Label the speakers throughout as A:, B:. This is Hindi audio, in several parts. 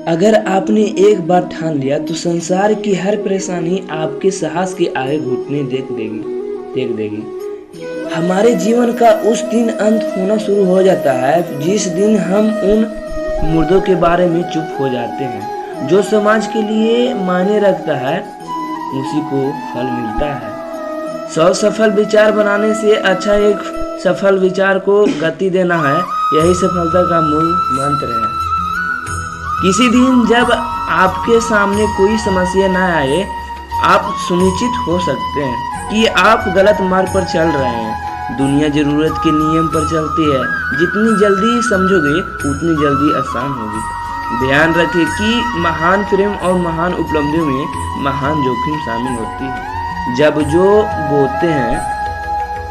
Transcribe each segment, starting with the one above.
A: अगर आपने एक बार ठान लिया तो संसार की हर परेशानी आपके साहस के आगे घुटने देख देगी। हमारे जीवन का उस दिन अंत होना शुरू हो जाता है जिस दिन हम उन मुर्दों के बारे में चुप हो जाते हैं जो समाज के लिए मायने रखता है, उसी को फल मिलता है। 100 सफल विचार बनाने से अच्छा एक सफल विचार को गति देना है, यही सफलता का मूल मंत्र है। किसी दिन जब आपके सामने कोई समस्या न आए, आप सुनिश्चित हो सकते हैं कि आप गलत मार्ग पर चल रहे हैं। दुनिया जरूरत के नियम पर चलती है, जितनी जल्दी समझोगे उतनी जल्दी आसान होगी। ध्यान रखें कि महान प्रेम और महान उपलब्धियों में महान जोखिम शामिल होती है। जब जो बोते हैं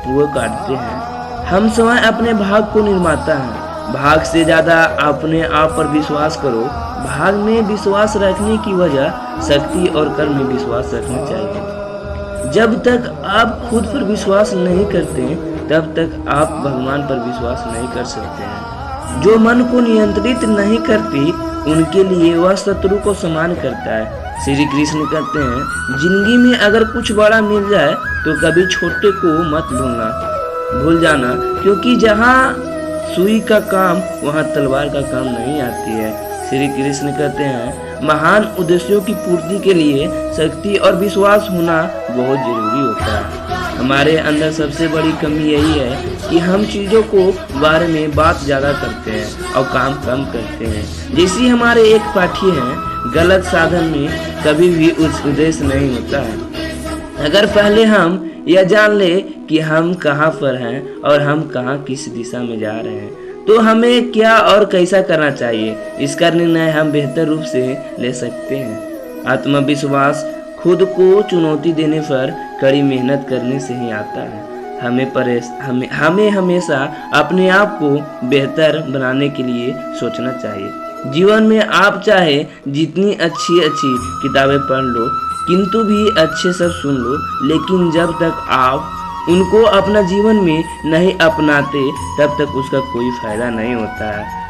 A: वो काटते हैं। हम स्वयं अपने भाग को निर्माता हैं। भाग से ज़्यादा अपने आप पर विश्वास करो। भाग में विश्वास रखने की वजह शक्ति और कर्म में विश्वास रखना चाहिए। जब तक आप खुद पर विश्वास नहीं करते तब तक आप भगवान पर विश्वास नहीं कर सकते हैं। जो मन को नियंत्रित नहीं करती उनके लिए वह शत्रु को समान करता है। श्री कृष्ण कहते हैं, जिंदगी में अगर कुछ बड़ा मिल जाए तो कभी छोटे को मत भूल जाना, क्योंकि जहाँ सुई का काम वहाँ तलवार का काम नहीं आती है। श्री कृष्ण कहते हैं, महान उद्देश्यों की पूर्ति के लिए शक्ति और विश्वास होना बहुत जरूरी होता है। हमारे अंदर सबसे बड़ी कमी यही है कि हम चीज़ों को बारे में बात ज़्यादा करते हैं और काम कम करते हैं। जैसे हमारे एक पाठी हैं, गलत साधन में कभी भी उस उद्देश्य नहीं होता है। अगर पहले हम यह जान ले कि हम कहाँ पर हैं और हम कहाँ किस दिशा में जा रहे हैं, तो हमें क्या और कैसा करना चाहिए, इसका निर्णय हम बेहतर रूप से ले सकते हैं। आत्मविश्वास खुद को चुनौती देने पर कड़ी मेहनत करने से ही आता है। हमें हमेशा अपने आप को बेहतर बनाने के लिए सोचना चाहिए। जीवन में आप चाहे जितनी अच्छी किताबें पढ़ लो, किंतु भी अच्छे सब सुन लो, लेकिन जब तक आप उनको अपना जीवन में नहीं अपनाते तब तक उसका कोई फायदा नहीं होता है।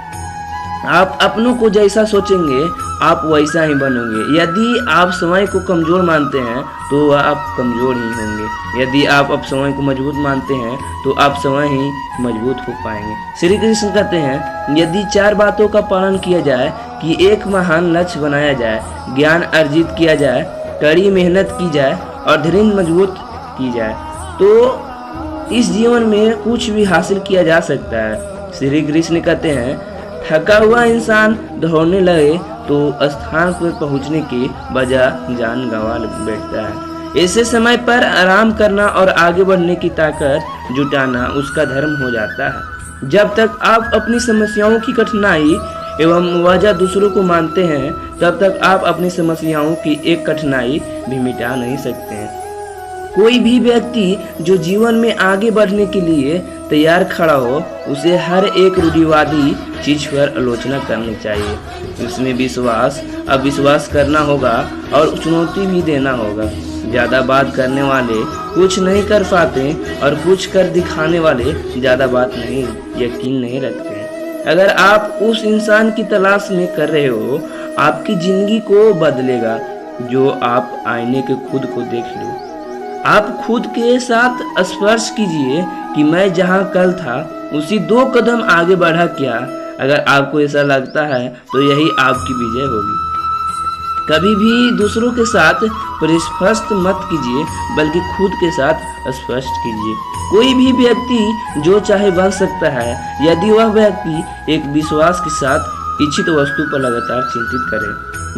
A: आप अपनों को जैसा सोचेंगे आप वैसा ही बनोगे। यदि आप समय को कमजोर मानते हैं तो आप कमजोर ही होंगे। यदि आप समय को मजबूत मानते हैं तो आप समय ही मजबूत हो पाएंगे। श्री कृष्ण कहते हैं, यदि 4 बातों का पालन किया जाए कि एक महान लक्ष्य बनाया जाए, ज्ञान अर्जित किया जाए, कड़ी मेहनत की जाए और धैर्य मजबूत की जाए, तो इस जीवन में कुछ भी हासिल किया जा सकता है। श्री कृष्ण कहते हैं, थका हुआ इंसान दौड़ने लगे तो स्थान पर पहुंचने के बजाय जान गंवा बैठता है। ऐसे समय पर आराम करना और आगे बढ़ने की ताकत जुटाना उसका धर्म हो जाता है। जब तक आप अपनी समस्याओं की कठिनाई एवं वजह दूसरों को मानते हैं, तब तक आप अपनी समस्याओं की एक कठिनाई भी मिटा नहीं सकते हैं। कोई भी व्यक्ति जो जीवन में आगे बढ़ने के लिए तैयार खड़ा हो, उसे हर एक रूढ़िवादी चीज पर आलोचना करनी चाहिए। उसमें विश्वास अविश्वास करना होगा और चुनौती भी देना होगा। ज़्यादा बात करने वाले कुछ नहीं कर पाते और कुछ कर दिखाने वाले ज़्यादा बात नहीं यकीन नहीं रखते। अगर आप उस इंसान की तलाश में कर रहे हो, आपकी जिंदगी को बदलेगा जो आप आईने के खुद को देख लो। आप खुद के साथ स्पर्श कीजिए कि मैं जहां कल था उसी 2 कदम आगे बढ़ा क्या। अगर आपको ऐसा लगता है तो यही आपकी विजय होगी। कभी भी दूसरों के साथ परिस्पष्ट मत कीजिए, बल्कि खुद के साथ स्पष्ट कीजिए। कोई भी व्यक्ति जो चाहे बन सकता है, यदि वह व्यक्ति एक विश्वास के साथ इच्छित वस्तु पर लगातार चिंतित करे।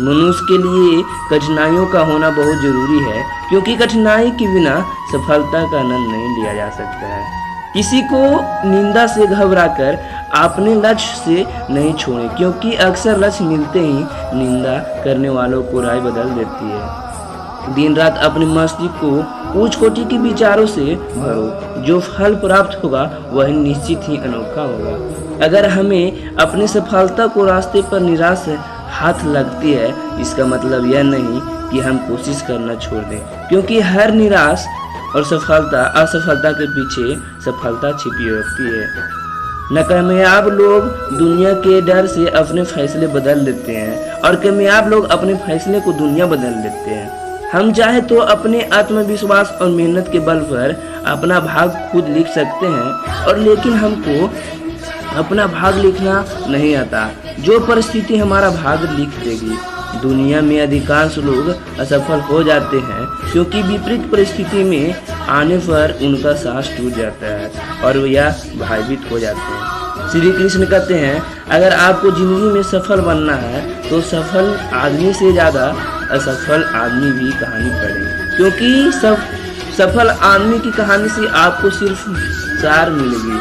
A: मनुष्य के लिए कठिनाइयों का होना बहुत जरूरी है, क्योंकि कठिनाई के बिना सफलता का आनंद नहीं लिया जा सकता है। किसी को निंदा से घबराकर अपने लक्ष्य से नहीं छोड़ें, क्योंकि अक्सर लक्ष्य मिलते ही निंदा करने वालों को राय बदल देती है। दिन रात अपने मस्तिष्क को उच्च कोटि के विचारों से भरो। जो फल प्राप्त होगा वह निश्चित ही अनोखा होगा। अगर हमें अपनी सफलता को रास्ते पर निराश हाथ लगती है, इसका मतलब यह नहीं कि हम कोशिश करना छोड़ दें, क्योंकि हर निराश और असफलता के पीछे सफलता छिपी होती है। नाकामयाब लोग दुनिया के डर से अपने फैसले बदल देते हैं और कामयाब लोग अपने फैसले को दुनिया बदल देते हैं। हम चाहे तो अपने आत्मविश्वास और मेहनत के बल पर अपना भाग खुद लिख सकते हैं और लेकिन हमको अपना भाग लिखना नहीं आता। जो परिस्थिति हमारा भाग लिख देगी। दुनिया में अधिकांश लोग असफल हो जाते हैं क्योंकि विपरीत परिस्थिति में आने पर उनका साहस टूट जाता है और वह भयभीत हो जाते हैं। श्री कृष्ण कहते हैं, अगर आपको जिंदगी में सफल बनना है तो सफल आदमी से ज़्यादा असफल आदमी भी कहानी पढ़ें, क्योंकि सफल आदमी की कहानी से आपको सिर्फ सार मिलेगी,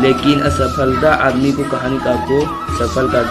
A: लेकिन असफलता आदमी को कहानी का आपको सफल का ज्ञान